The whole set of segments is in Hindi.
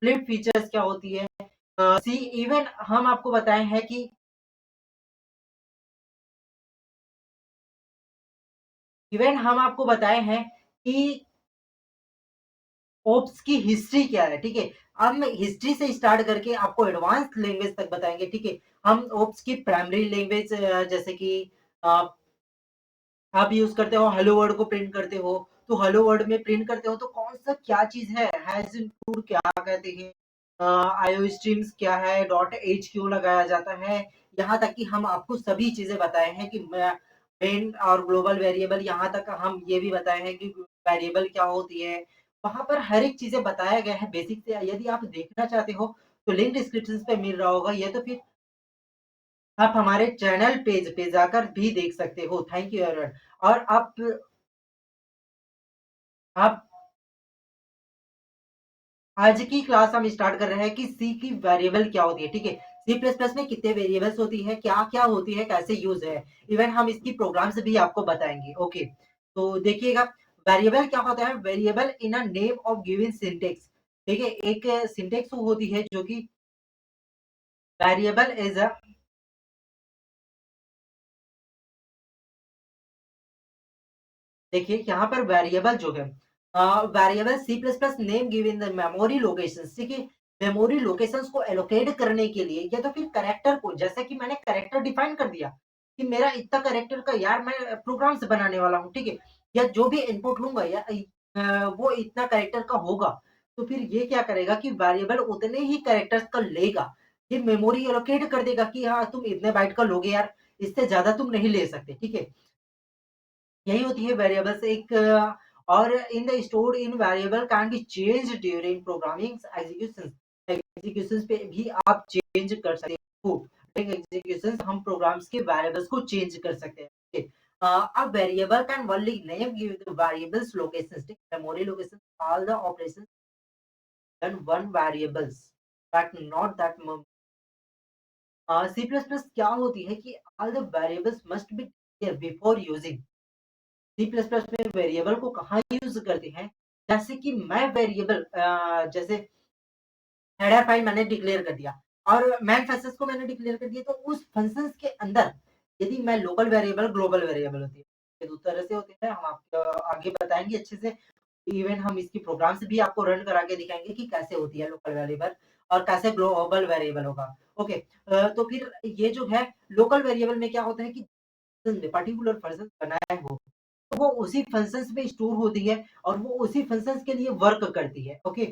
फ्लिप फीचर्स क्या होती है, सी इवन हम आपको बताए हैं कि कि ओप्स की हिस्ट्री क्या है, ठीक है। हम हिस्ट्री से स्टार्ट करके आपको एडवांस लैंग्वेज तक बताएंगे, ठीक है। हम ओप्स की प्राइमरी लैंग्वेज जैसे कि अ, आप यूज करते हो हेलो वर्ड को प्रिंट करते हो, तो हेलो वर्ड में प्रिंट करते हो तो कौन सा क्या चीज है, हैज इंक्लूड क्या कहते हैं, आईओ स्ट्रीम्स क्या है, डॉट एच क्यों लगाया जाता है, यहाँ तक कि हम आपको सभी चीजें बताए हैं कि मेन और ग्लोबल वेरिएबल, यहाँ तक हम ये भी बताए हैं कि वेरिएबल क्या होती है। वहां पर हर एक चीजें बताया गया है बेसिक से। यदि आप देखना चाहते हो तो लिंक डिस्क्रिप्शन पे मिल रहा होगा, ये तो फिर आप हमारे चैनल पेज पे जाकर भी देख सकते हो। Thank you everyone. और आप आज की क्लास हम स्टार्ट कर रहे हैं कि सी की वेरिएबल क्या होती है, ठीक है। सी प्लस प्लस में कितने वेरिएबल्स होती है, क्या क्या होती है, कैसे यूज है, इवन हम इसकी प्रोग्राम्स भी आपको बताएंगे। ओके, तो देखिएगा, वेरिएबल क्या होता है, variable in a name of given syntax, ठीक है। एक सिंटेक्स होती है जो कि वेरिएबल इज अ, देखिए यहाँ पर वेरिएबल जो है, variable C plus plus name given the memory location, ठीक है। मेमोरी लोकेशंस को एलोकेट करने के लिए, या तो फिर करेक्टर को, जैसे कि मैंने करेक्टर डिफाइन कर दिया कि मेरा इतना करेक्टर का यार मैं प्रोग्राम्स बनाने वाला हूँ, ठीक है। या जो भी इनपुट लूंगा या वो इतना करेक्टर का होगा, तो फिर ये क्या करेगा कि वेरिएबल उतने ही करेक्टर्स का लेगा, ये मेमोरी एलोकेट कर देगा कि हाँ तुम इतने बाइट का लोगे यार, इससे ज्यादा तुम नहीं ले सकते, ठीक है। यही होती है वेरिएबल्स एक। और in the stored in variable can be change during programming execution, execution पे भी आप चेंज कर सकते हो। एग्जीक्यूशन हम प्रोग्राम्स के वेरिएबल्स को चेंज कर सकते हैं। a variable can only name give the variables locations, memory locations, all the operations and one variables but not that C++ क्या होती है कि all the variables must be clear before using। C plus plus में वेरिएबल को कहाँ यूज करते हैं, जैसे कि मैं वेरिएबल जैसे हेडर फाइल मैंने डिक्लेयर कर दिया और मैन फंक्शंस को मैंने डिक्लेयर कर दिया, तो उस फंक्शंस के अंदर यदि मैं लोकल वेरिएबल ग्लोबल वेरिएबल होती है, ये दो तरह से होते हैं, हम आपको आगे बताएंगे अच्छे से। इवन हम इसकी प्रोग्राम्स भी आपको रन करा के दिखाएंगे कि कैसे होती है लोकल वेरिएबल और कैसे ग्लोबल वेरिएबल होगा। ओके, तो फिर ये जो है लोकल वेरिएबल में क्या होता है कि पर्टिकुलर फंक्शन बनाया हो तो वो उसी फंक्शंस में स्टोर होती है और वो उसी फंक्शंस के लिए वर्क करती है। ओके,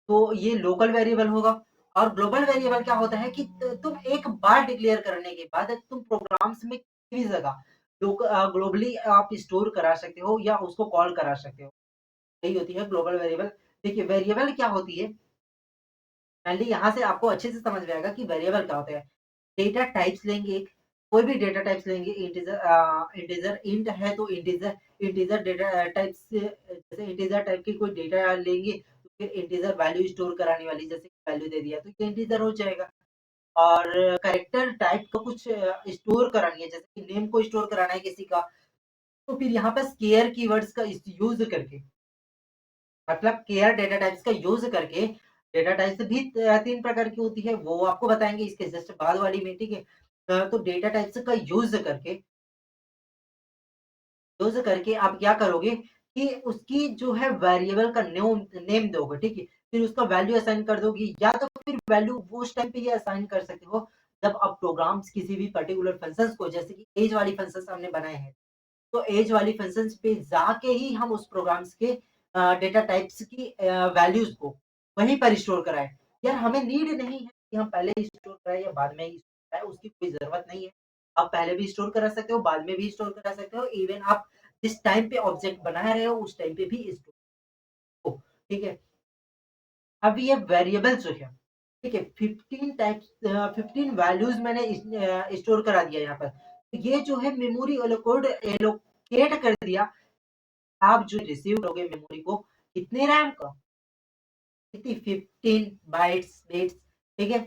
तो ये लोकल वेरिएबल होगा। और ग्लोबल वेरिएबल क्या होता है कि तुम एक बार डिक्लेयर करने के बाद तुम प्रोग्राम्स में किसी भी जगह ग्लोबली आप स्टोर करा सकते हो या उसको कॉल करा सकते हो, यही होती है ग्लोबल वेरिएबल। देखिए वेरिएबल क्या होती है, पहले यहाँ से आपको अच्छे से समझ में आएगा कि वेरिएबल क्या होता है। डेटा टाइप्स लेंगे, एक कोई भी डेटा टाइप्स लेंगे, इंटीजर इंटीजर इंट है तो इंटीजर इंटीजर डेटा टाइप्स, जैसे इंटीजर टाइप की कोई डेटा लेंगे तो फिर इंटीजर वैल्यू स्टोर कराने वाली, जैसे वैल्यू दे दिया तो ये इंटीजर हो जाएगा। और कैरेक्टर टाइप को कुछ स्टोर करानी है, जैसे कि नेम को स्टोर कराना है किसी का, तो फिर यहाँ पर स्केयर कीवर्ड्स का यूज करके, मतलब केयर डेटा टाइप्स का यूज करके, डेटा टाइप्स भी तीन प्रकार की होती है वो आपको बताएंगे इसके जस्ट बाद वाली में, ठीक है। तो डेटा टाइप्स का यूज करके आप क्या करोगे कि उसकी जो है वेरिएबल का नेम नेम दोगे, ठीक है। फिर उसका वैल्यू असाइन कर दोगे, या तो फिर वैल्यू वो उस टाइम पे ये असाइन कर सकते हो जब आप प्रोग्राम्स किसी भी पर्टिकुलर फंक्शंस को, जैसे कि एज वाली फंक्शंस हमने बनाए हैं, तो एज वाली फंक्शंस पे जाके ही हम उस प्रोग्राम्स के डेटा टाइप्स की वैल्यूज को वहीं पर स्टोर कराएं। यार हमें नीड नहीं है कि हम पहले ही स्टोर कराएं या बाद में ही स्टोर कराएं, उसकी कोई जरूरत नहीं है। आप पहले भी स्टोर करा सकते हो, बाद में भी स्टोर करा सकते हो, इवन आप जिस टाइम पे ऑब्जेक्ट बना रहे हो उस टाइम पे भी स्टोर हो, ठीक है। अब ये वेरिएबल जो है, ठीक है, 15 टाइप्स, 15 वैल्यूज मैंने स्टोर करा दिया यहाँ पर। तो ये जो है मेमोरी एलोकेट कर दिया। आप जो रिसीव करोगे मेमोरी को कितने रैम का, कितनी 15 बाइट्स बिट्स, ठीक है,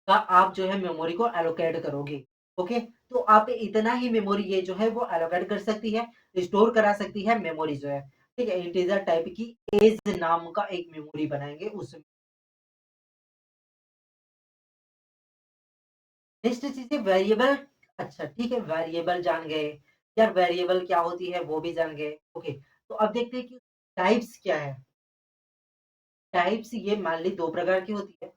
का आप जो है मेमोरी को एलोकेट करोगे। ओके, तो आप इतना ही मेमोरी ये जो है वो एलोकेट कर सकती है, स्टोर करा सकती है मेमोरी जो है। ठीक है, इंटीजर टाइप की एज नाम का एक मेमोरी बनाएंगे उसमें। नेक्स्ट चीज़ है वेरिएबल। अच्छा ठीक है, वेरिएबल जान गए, यार वेरिएबल क्या होती है वो भी जान गए। ओके, तो अब देखते हैं कि टाइप्स क्या है। टाइप्स ये मान ली 2 प्रकार की होती है।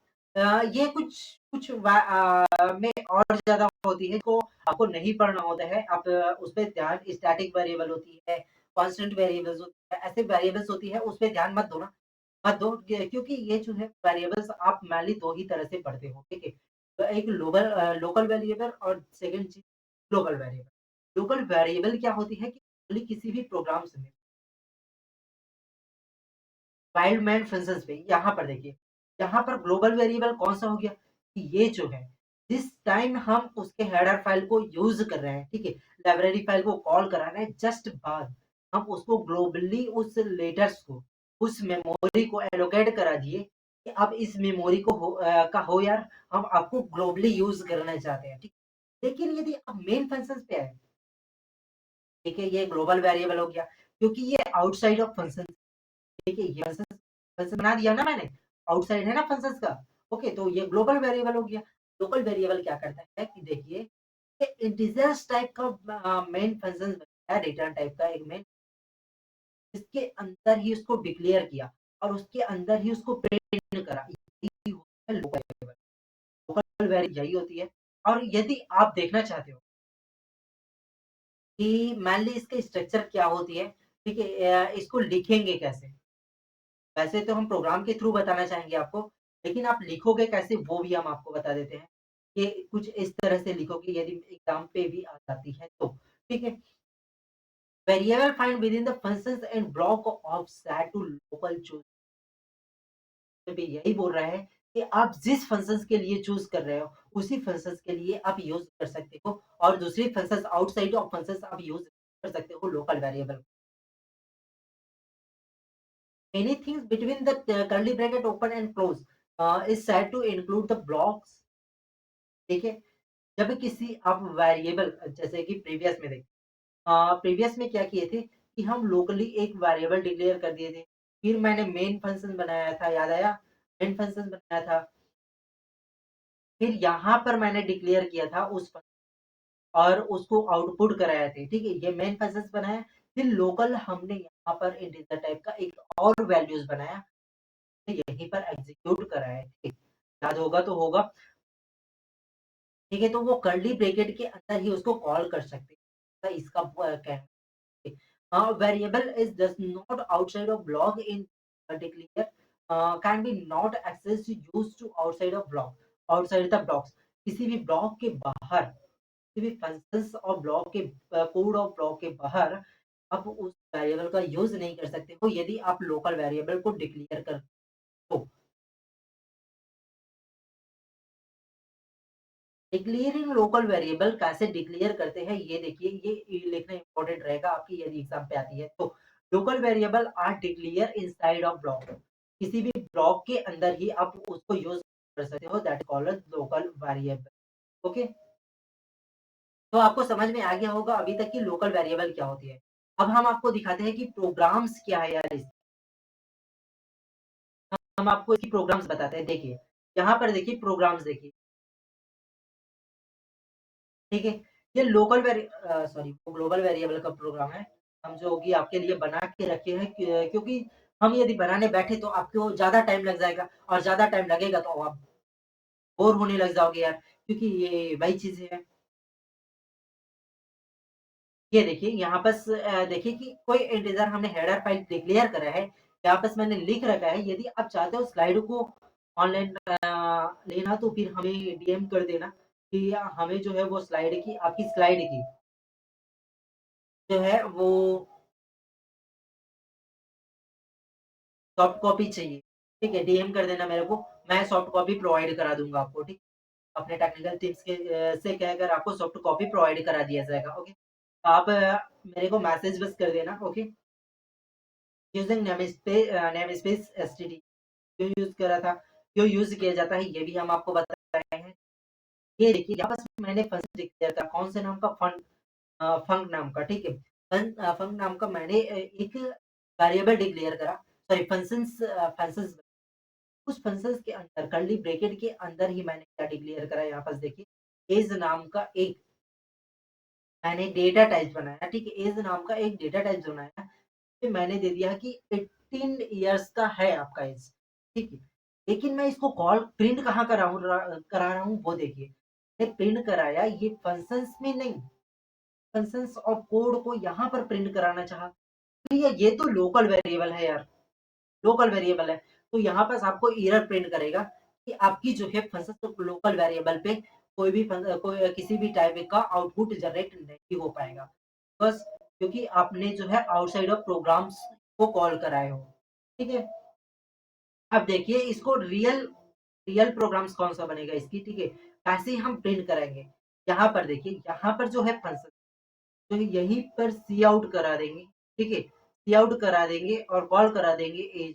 ये कुछ कुछ में और ज़्यादा होती है, को आपको नहीं पढ़ना होता है। आप उस पे ध्यान, स्टैटिक वेरिएबल होती है, कांस्टेंट वेरिएबल्स होती है, ऐसे वेरिएबल्स होती है, उस पे ध्यान मत दो ना, मत दो क्योंकि ये जो है वेरिएबल्स आप मान ली 2 ही तरह से पढ़ते हो, ठीक है? तो एक लोकल वेरिएबल और सेकंड चीज़ ग्लोबल वेरिएबल। लोकल वेरिएबल क्या होती है कि किसी भी प्रोग्राम्स में वाइल्ड मैन फंक्शंस पे यहाँ पर देखिए, यहाँ पर ग्लोबल वेरिएबल कौन सा हो गया कि ये जो है जिस टाइम हम उसके हेडर फाइल को यूज कर रहे हैं, ठीक है, लाइब्रेरी फाइल को कॉल करा रहे हैं, जस्ट बाद हम उसको ग्लोबली उस लेटर्स को, उस मेमोरी को एलोकेट करा दिए कि अब इस मेमोरी को का हो यार, हम आपको ग्लोबली यूज करना चाहते हैं, ठीक। लेकिन यदि आप मेन फंक्शन पे आए, ठीक है, ये ग्लोबल वेरिएबल हो गया क्योंकि ये आउटसाइड ऑफ फंक्शन, ठीक है, ये फंक्शन बना दिया ना मैंने, आउटसाइड है ना फंक्शंस का। ओके, तो ये ग्लोबल वेरिएबल हो गया। लोकल वेरिएबल क्या करता है कि देखिए, ये इंटीजर्स टाइप का मेन फंक्शन है, रिटर्न टाइप का एक मेन, इसके अंदर ही उसको डिक्लेयर किया और उसके अंदर ही उसको प्रिंट करा, यही होता है लोकल वेरिएबल। लोकल वेरिएबल यही होती है। और यदि आप देखना चाहते हो कि मान ली इसके स्ट्रक्चर क्या होती है, ठीक है, इसको लिखेंगे कैसे, वैसे तो हम प्रोग्राम के थ्रू बताना चाहेंगे आपको, लेकिन आप लिखोगे कैसे वो भी हम आपको बता देते हैं। ये कुछ इस तरह से लिखोगे यदि एग्जाम पे भी आ जाती है तो, ठीक है। Variable find with in the functions and block of set to local choose, भी यही बोल रहा है कि आप जिस फंक्शंस के लिए चूज कर रहे हो उसी फंक्शंस के लिए आप यूज कर सकते हो, और दूसरी फंक्शंस आउटसाइड ऑफ फंक्शंस आप यूज कर सकते हो local variable. Anything between the curly bracket open and close is said to include the blocks, ठीक है। जब किसी आप वेरिएबल, जैसे कि प्रीवियस में देख, प्रीवियस में क्या किए थे कि हम लोकली एक वेरिएबल डिक्लेयर कर दिए थे, फिर मैंने मेन फंक्शन बनाया था, याद आया, मेन फंक्शन बनाया था, फिर यहाँ पर मैंने डिक्लेयर किया था उस और उसको आउटपुट कराए थे, ठीक है, ये मेन फंक्शंस बनाया। फिर लोकल हमने यहाँ पर इंटीजर टाइप का एक और वैल्यूज बनाया, यहीं पर एग्जीक्यूट कराए, ठीक, याद होगा तो होगा, ठीक है। तो वो कर्ली ब्रैकेट के अंदर ही उसको कॉल कर सकते हैं, तो इसका कहना variable is does not outside of block in particular, can be not access use to outside of block, outside the blocks, किसी भी ब्लॉक के बाहर, किसी भी फंक्शंस और ब्लॉक के कोड ऑफ ब्लॉक के बाहर आप उस वेरिएबल का यूज नहीं कर सकते हो यदि आप लोकल वेरिएबल को डिक्लेयर कर तो। डिक्लेयरिंग लोकल वेरिएबल कैसे डिक्लेयर करते हैं ये देखिए, ये लिखना इंपॉर्टेंट रहेगा आपकी यदि एग्जाम पे आती है तो। Local variable are declare inside of block, किसी भी ब्लॉक के अंदर ही आप उसको यूज कर सकते हो, that called local variable. Okay, तो आपको समझ में आ गया होगा अभी तक कि लोकल वेरिएबल क्या होती है। अब हम आपको दिखाते हैं कि प्रोग्राम्स क्या है यार हम आपको इसकी प्रोग्राम्स बताते हैं, देखिए यहाँ पर देखिए प्रोग्राम्स देखिए, ठीक है। ये लोकल वेरी सॉरी वो ग्लोबल वेरिएबल का प्रोग्राम है, हम जो होगी आपके लिए बना के रखे हैं क्योंकि हम यदि बनाने बैठे तो आपको ज़्यादा टाइम लग जाएगा, और ज़्यादा टाइम लगेगा तो आप बोर होने लग जाओगे यार, क्योंकि ये वही चीज़ें हैं। ये देखिए यहाँ पास देखिए कि कोई इंटीजर हमने हेडर फाइल डिक्लेयर करा है, यहाँ पास मैंने लिख रखा है, यदि आप चाहते हो स्लाइड को ऑनलाइन लेना तो फिर हमें डीएम कर देना कि हमें जो है वो स्लाइड की, आपकी स्लाइड की जो है वो सॉफ्ट कॉपी चाहिए, ठीक है, डीएम कर देना मेरे को, मैं सॉफ्ट कॉपी प्रोवाइड करा दूंगा आपको, ठीक, अपने टेक्निकल टीम्स के से कहकर आपको सॉफ्ट कॉपी प्रोवाइड करा दिया जाएगा। ओके, आप मेरे को मैसेज बस कर देना। Okay, using name space STD क्यों यूज करा था, क्यों यूज किया जाता है ये भी हम आपको बताए हैं। ये देखिए यहाँ पर मैंने फंक्शन डिक्लेयर किया, कौन से नाम का, फंड, फंक नाम का, ठीक है, फंक नाम का मैंने एक वेरिएबल डिक्लेयर करा, सॉरी फंक्शंस, उस फंक्शंस के अंदर कर्ली ब्रैकेट के अंदर ही मैंने क्या डिक्लेयर करा, यहाँ पास देखिए एज नाम का एक मैंने डेटा टाइप बनाया, ठीक है, एज नाम का एक डेटा टाइप बनाया, फिर मैंने दे दिया कि 18 इयर्स का है आपका एज, ठीक है। लेकिन मैं इसको कॉल प्रिंट कहाँ करा रहा हूँ वो देखिए, मैंने प्रिंट कराया ये फंक्शंस में नहीं, फंक्शंस ऑफ कोड को यहाँ पर प्रिंट कराना चाहा। तो ये तो लोकल वेरिएबल है यार, लोकल वेरिएबल है, तो यहाँ पास आपको एरर प्रिंट करेगा कि आपकी जो है फंक्शन लोकल वेरिएबल पे कोई किसी भी टाइप का आउटपुट जनरेट नहीं हो पाएगा, बस क्योंकि आपने जो है आउटसाइड ऑफ प्रोग्राम्स को कॉल कराए हो, ठीक है। अब देखिए इसको रियल रियल प्रोग्राम्स कौन सा बनेगा इसकी, ठीक है, कैसे हम प्रिंट करेंगे। यहाँ पर देखिए, यहाँ पर जो है फंक्शन तो यहीं पर सी आउट करा देंगे, ठीक है, सी आउट करा देंगे और कॉल करा देंगे एज,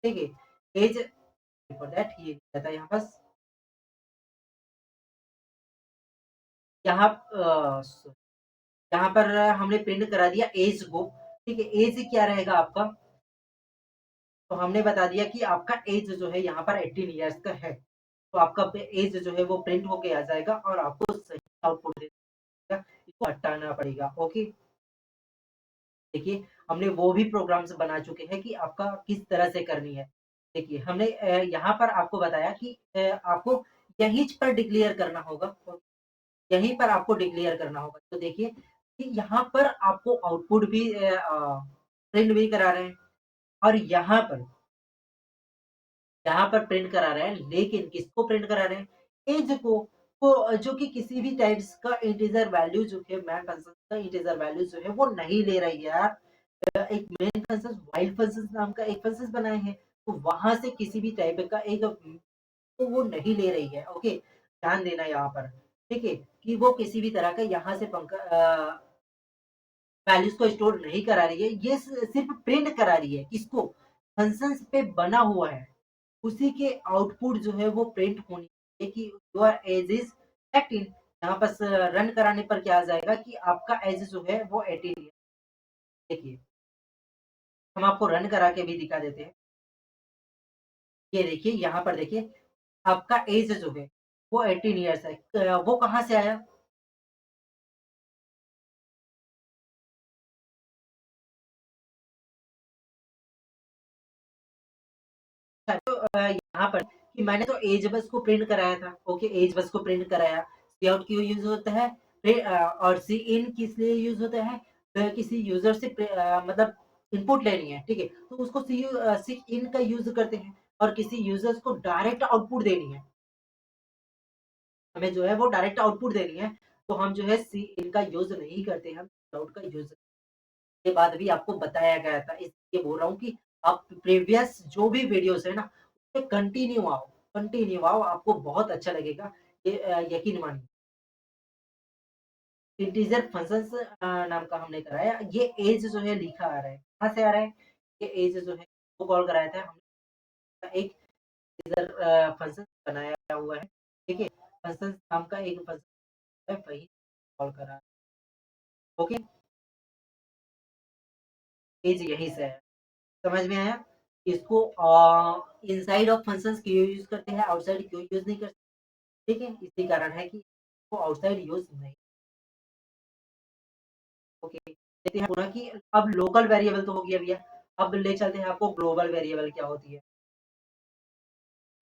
ठीक है, एज फॉर दैट ये रहता है यहाँ पास, यहाँ यहाँ पर हमने प्रिंट करा दिया एज को, ठीक है, एज क्या रहेगा आपका, तो हमने बता दिया कि आपका एज जो है यहाँ पर 18 ईयर्स का है, तो आपका एज जो है वो प्रिंट होके आ जाएगा और आपको सही आउटपुट दे देगा, इसको हटाना पड़ेगा, ओके। देखिए हमने वो भी प्रोग्राम्स बना चुके हैं कि आपका किस तरह से करनी है। देखिए हमने यहाँ पर आपको बताया कि आपको यहीं पर डिक्लेयर करना होगा, यहीं पर आपको डिक्लेयर करना होगा, तो देखिए कि यहाँ पर आपको आउटपुट भी प्रिंट भी करा रहे हैं और यहाँ पर प्रिंट करा रहे हैं, लेकिन किसको प्रिंट करा रहे हैं, एज को जो कि किसी भी टाइप्स का इंटीजर वैल्यू जो है मैं फंक्शन का इंटीजर वैल्यू जो है वो नहीं ले रही है यार। एक मेन फंक्शन वाइल्ड फंक्शन नाम का एक फंक्शन बनाए हैं, तो वहां से किसी भी टाइप का एक तो वो नहीं ले रही है, ओके, ध्यान देना यहाँ पर, ठीक है, कि वो किसी भी तरह का यहाँ से वैल्यूज को स्टोर नहीं करा रही है, ये सिर्फ प्रिंट करा रही है, किसको, फंक्शंस पे बना हुआ है उसी के आउटपुट जो है वो प्रिंट होनी चाहिए कि योर एज इज 18। यहाँ पर रन कराने पर क्या आ जाएगा कि आपका एज जो है वो 18 है। देखिए हम आपको रन करा के भी दिखा देते हैं, ये देखिए यहाँ पर देखिए आपका एज जो है वो 18 ईयर्स है, वो कहाँ से आया, यहाँ पर कि मैंने तो एज बस को प्रिंट कराया था, ओके, एज बस को प्रिंट कराया, सी आउट क्यों यूज होता है, और सी इन किस लिए यूज होता है, किसी यूजर से मतलब इनपुट लेनी है, ठीक है, तो उसको सी इन का यूज करते हैं, और किसी यूजर्स को डायरेक्ट आउटपुट देनी है, हमें जो है वो डायरेक्ट आउटपुट देनी है, तो हम जो है सी इन का यूज नहीं करते, हम आउट का यूज, ये बात भी आपको बताया गया था, इसलिए बोल रहा हूँ कि आप प्रीवियस जो भी वीडियोस है ना उसमें कंटिन्यू आओ, आपको बहुत अच्छा लगेगा, ये यकीन मानिए। इंटीजर फंक्शंस नाम का हमने कराया, ये एज जो है लिखा आ रहा है, कहाँ से आ रहा है, ये एज जो है वो कॉल कराया था हमने, एक इंटीजर फंक्शन बनाया हुआ है, ठीक है, फंक्शन नाम का एक फंक्शन है, वही कॉल करा, ओके, एज यहीं से है, समझ में आया, इसको इनसाइड ऑफ फंक्शंस क्यों यूज करते हैं, आउटसाइड क्यों यूज नहीं करते, ठीक है, इसी कारण है कि इसको आउटसाइड यूज नहीं, ओके। देखते हैं पूरा कि अब लोकल वेरिएबल तो हो गया भैया, अब ले चलते हैं आपको ग्लोबल वेरिएबल क्या होती है।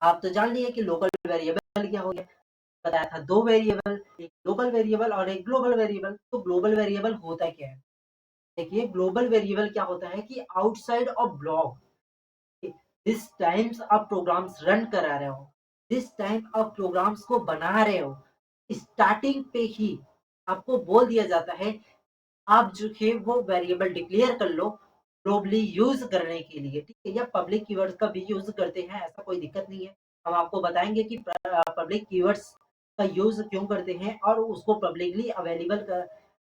आप तो जान लिए कि लोकल वेरिएबल क्या हो गया, बताया था दो वेरिएबल, एक लोकल वेरिएबल और एक ग्लोबल वेरिएबल, तो ग्लोबल वेरिएबल होता क्या है, देखिए ग्लोबल वेरिएबल क्या होता है कि आउटसाइड ऑफ ब्लॉक, जिस टाइम्स आप प्रोग्राम्स रन करा रहे हो, जिस टाइम आप प्रोग्राम्स को बना रहे हो, स्टार्टिंग पे ही आपको बोल दिया जाता है आप जो है वो वेरिएबल डिक्लेयर कर लो ग्लोबली यूज करने के लिए, ठीक है, या पब्लिक कीवर्ड्स का भी यूज करते हैं, ऐसा कोई दिक्कत नहीं है, हम आपको बताएंगे कि पब्लिक कीवर्ड्स का यूज क्यों करते हैं और उसको पब्लिकली अवेलेबल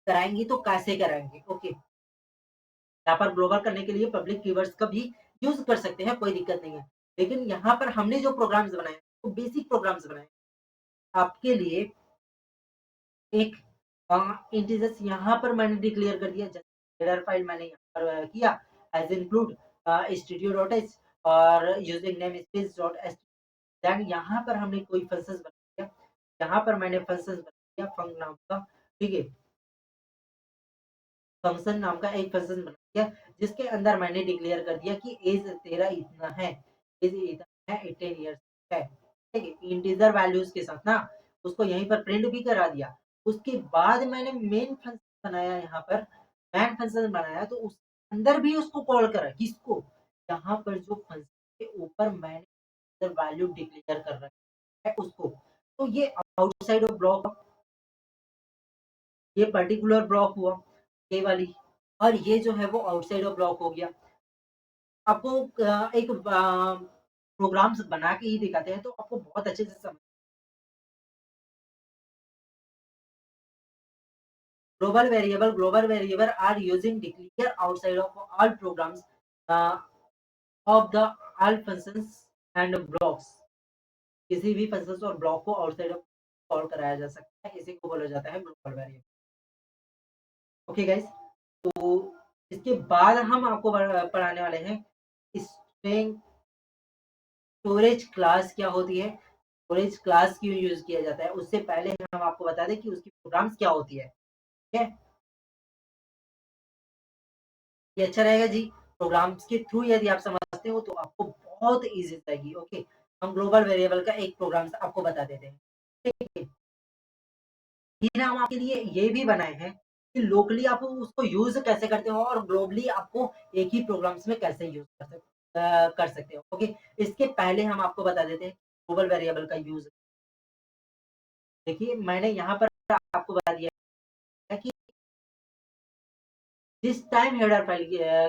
कराएंगे तो कैसे कराएंगे, ओके। यहाँ पर ग्लोबल करने के लिए पब्लिक कीवर्ड्स का भी यूज कर सकते हैं, कोई दिक्कत नहीं है, लेकिन यहाँ पर हमने जो प्रोग्राम्स बनाए वो बेसिक प्रोग्राम्स बनाए आपके लिए, एक इंटीजर्स यहाँ पर मैंने डिक्लेयर कर दिया, हेडर फाइल मैंने यहाँ पर किया, एज इंक्लूड studio.h और using name space dot H. Then यहाँ पर हमने कोई फंक्शंस बना दिया, यहाँ पर मैंने फंक्शंस बना दिया फंक नाम का, ठीक है, फंक्शन नाम का एक फंक्शन बना दिया जिसके अंदर मैंने डिक्लेयर कर दिया कि एज तेरा इतना है, एज इतना है, 18 ईयर्स है, ठीक है, इंटीजर वैल्यूज के साथ ना, उसको यहीं पर प्रिंट भी करा दिया। उसके बाद मैंने मेन फंक्शन बनाया, यहाँ पर मैन फंक्शन बनाया, तो उस अंदर भी उसको कॉल करा, किसको, यहाँ पर जो फंक्शन के ऊपर मैंने वैल्यू डिक्लेयर कर रखा है उसको। तो ये आउटसाइड ऑफ ब्लॉक, ये पर्टिकुलर ब्लॉक हुआ, ये वाली, और ये जो है वो आउटसाइड ऑफ ब्लॉक हो गया। आपको एक प्रोग्राम्स बना के ही दिखाते हैं तो आपको बहुत अच्छे से समझ। Global variable are using declare outside of all programs of the all functions and blocks. किसी भी फंक्शंस और ब्लॉक को आउटसाइड ऑफ कॉल कराया जा सकता है, इसी को बोला जाता है ग्लोबल वेरिएबल। ओके गाइस, तो इसके बाद हम आपको पढ़ाने वाले हैं स्ट्रिंग स्टोरेज क्लास क्या होती है, स्टोरेज क्लास क्यों यूज किया जाता है। उससे पहले हम आपको बता दें कि उसकी प्रोग्राम्स क्या होती है, ठीक है, ये अच्छा रहेगा जी। प्रोग्राम्स के थ्रू यदि आप समझते हो तो आपको बहुत इजी रहेगी। ओके, हम ग्लोबल वेरिएबल का एक प्रोग्राम आपको बता देते हैं, ठीक है। फिर हम आपके लिए ये भी बनाए हैं कि लोकली आप उसको यूज कैसे करते हो और ग्लोबली आपको एक ही प्रोग्राम्स में कैसे यूज कर सकते हो। ओके, इसके पहले हम आपको बता देते हैं ग्लोबल वेरिएबल का यूज। देखिए, मैंने यहाँ पर आपको बता दिया है कि जिस टाइम हेडर फाइल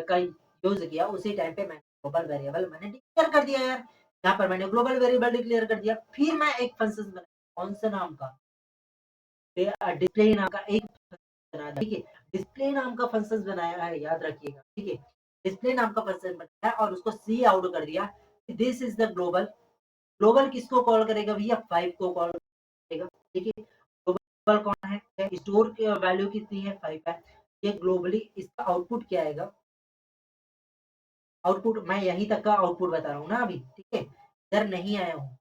का यूज किया उसी टाइम पे मैंने ग्लोबल वेरिएबल मैंने डिक्लेयर कर दिया यार। यहाँ पर मैंने ग्लोबल वेरिएबल डिक्लेयर कर दिया, फिर मैं एक फंक्शन बनाया, कौन सा नाम का, डिस्प्ले नाम का एक फंक्शन बनाया, ठीक है, डिस्प्ले नाम का फंक्शन बनाया है, याद रखिएगा, ठीक है, डिस्प्ले नाम का फंक्शन बनाया और उसको सी आउट कर दिया, this is the global. Global किसको कॉल करेगा भैया, 5 को कॉल करेगा, ठीक है। ग्लोबल कौन है, स्टोर की वैल्यू कितनी है, 5 है। ये ग्लोबली इसका आउटपुट क्या आएगा, आउटपुट मैं यहीं तक का आउटपुट बता रहा हूँ ना अभी, ठीक है, इधर नहीं आया हूँ।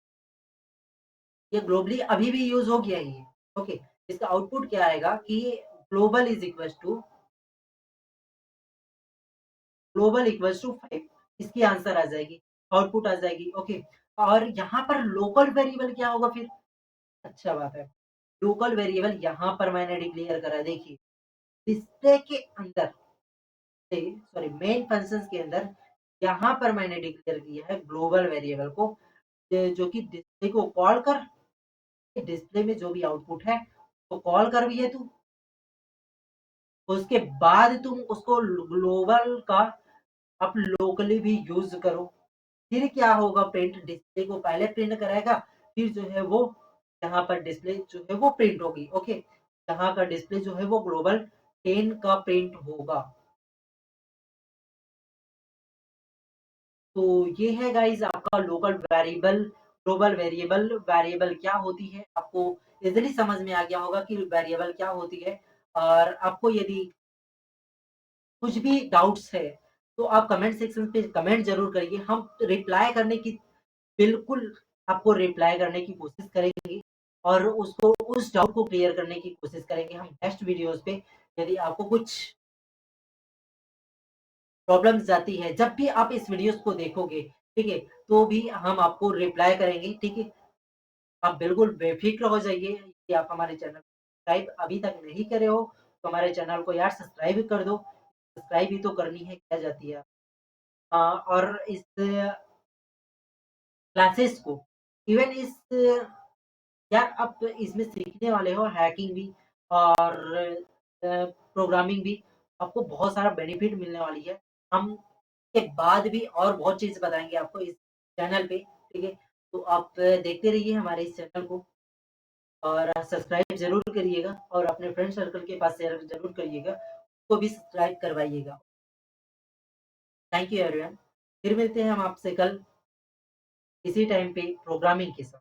ये ग्लोबली अभी भी यूज हो गया ये, ओके। इसका आउटपुट क्या आएगा कि ग्लोबल इज इक्वल्स टू 5, इसकी आंसर आ जाएगी, आउटपुट आ जाएगी, ओके। और यहाँ पर लोकल वेरिएबल क्या होगा फिर, अच्छा बात है, लोकल वेरिएबल यहाँ पर मैंने डिक्लेयर करा, देखिए डिस्प्ले के अंदर, सॉरी मेन फंक्शंस के अंदर, यहाँ पर मैंने डिक्लेयर किया है ग्लोबल वेरिएबल को, जो कि डिस्प्ले को कॉल कर, डिस्प्ले में जो भी आउटपुट है तो कॉल कर भी है तू, उसके बाद तुम उसको ग्लोबल का आप लोकली भी यूज करो। फिर क्या होगा, प्रिंट डिस्प्ले को पहले प्रिंट कराएगा, फिर जो है वो यहाँ पर डिस्प्ले जो है वो प्रिंट होगी, ओके। यहाँ का डिस्प्ले जो है वो ग्लोबल 10 का प्रिंट होगा। तो ये है गाइस आपका local variable, global variable, variable क्या होती है, आपको इजीली समझ में आ गया होगा कि वेरिएबल क्या होती है। और आपको यदि कुछ भी डाउट्स है तो आप कमेंट सेक्शन पे कमेंट जरूर करिए, हम रिप्लाई करने की, बिल्कुल आपको रिप्लाई करने की कोशिश करेंगे और उसको, उस डाउट को क्लियर करने की कोशिश करेंगे हम नेक्स्ट वीडियोस पे। यदि आपको कुछ प्रॉब्लम्स जाती है, जब भी आप इस वीडियोस को देखोगे, ठीक है, तो भी हम आपको रिप्लाई करेंगे, ठीक है। आप बिल्कुल बेफिक्र हो जाइए कि आप हमारे चैनल सब्सक्राइब अभी तक नहीं करे हो तो हमारे चैनल को यार सब्सक्राइब कर दो, सब्सक्राइब ही तो करनी है, क्या जाती है। और इस क्लासेस को, इवन इस, यार आप इसमें सीखने वाले हो हैकिंग भी और प्रोग्रामिंग भी, आपको बहुत सारा बेनिफिट मिलने वाली है। हम के बाद भी और बहुत चीज बताएंगे आपको इस चैनल पे, ठीक है। तो आप देखते रहिए हमारे इस चैनल को और सब्सक्राइब जरूर करिएगा और अपने फ्रेंड सर्कल के पास शेयर जरूर करिएगा, उसको भी सब्सक्राइब करवाइएगा। थैंक यू एवरीवन, फिर मिलते हैं हम आपसे कल इसी टाइम पे प्रोग्रामिंग के साथ।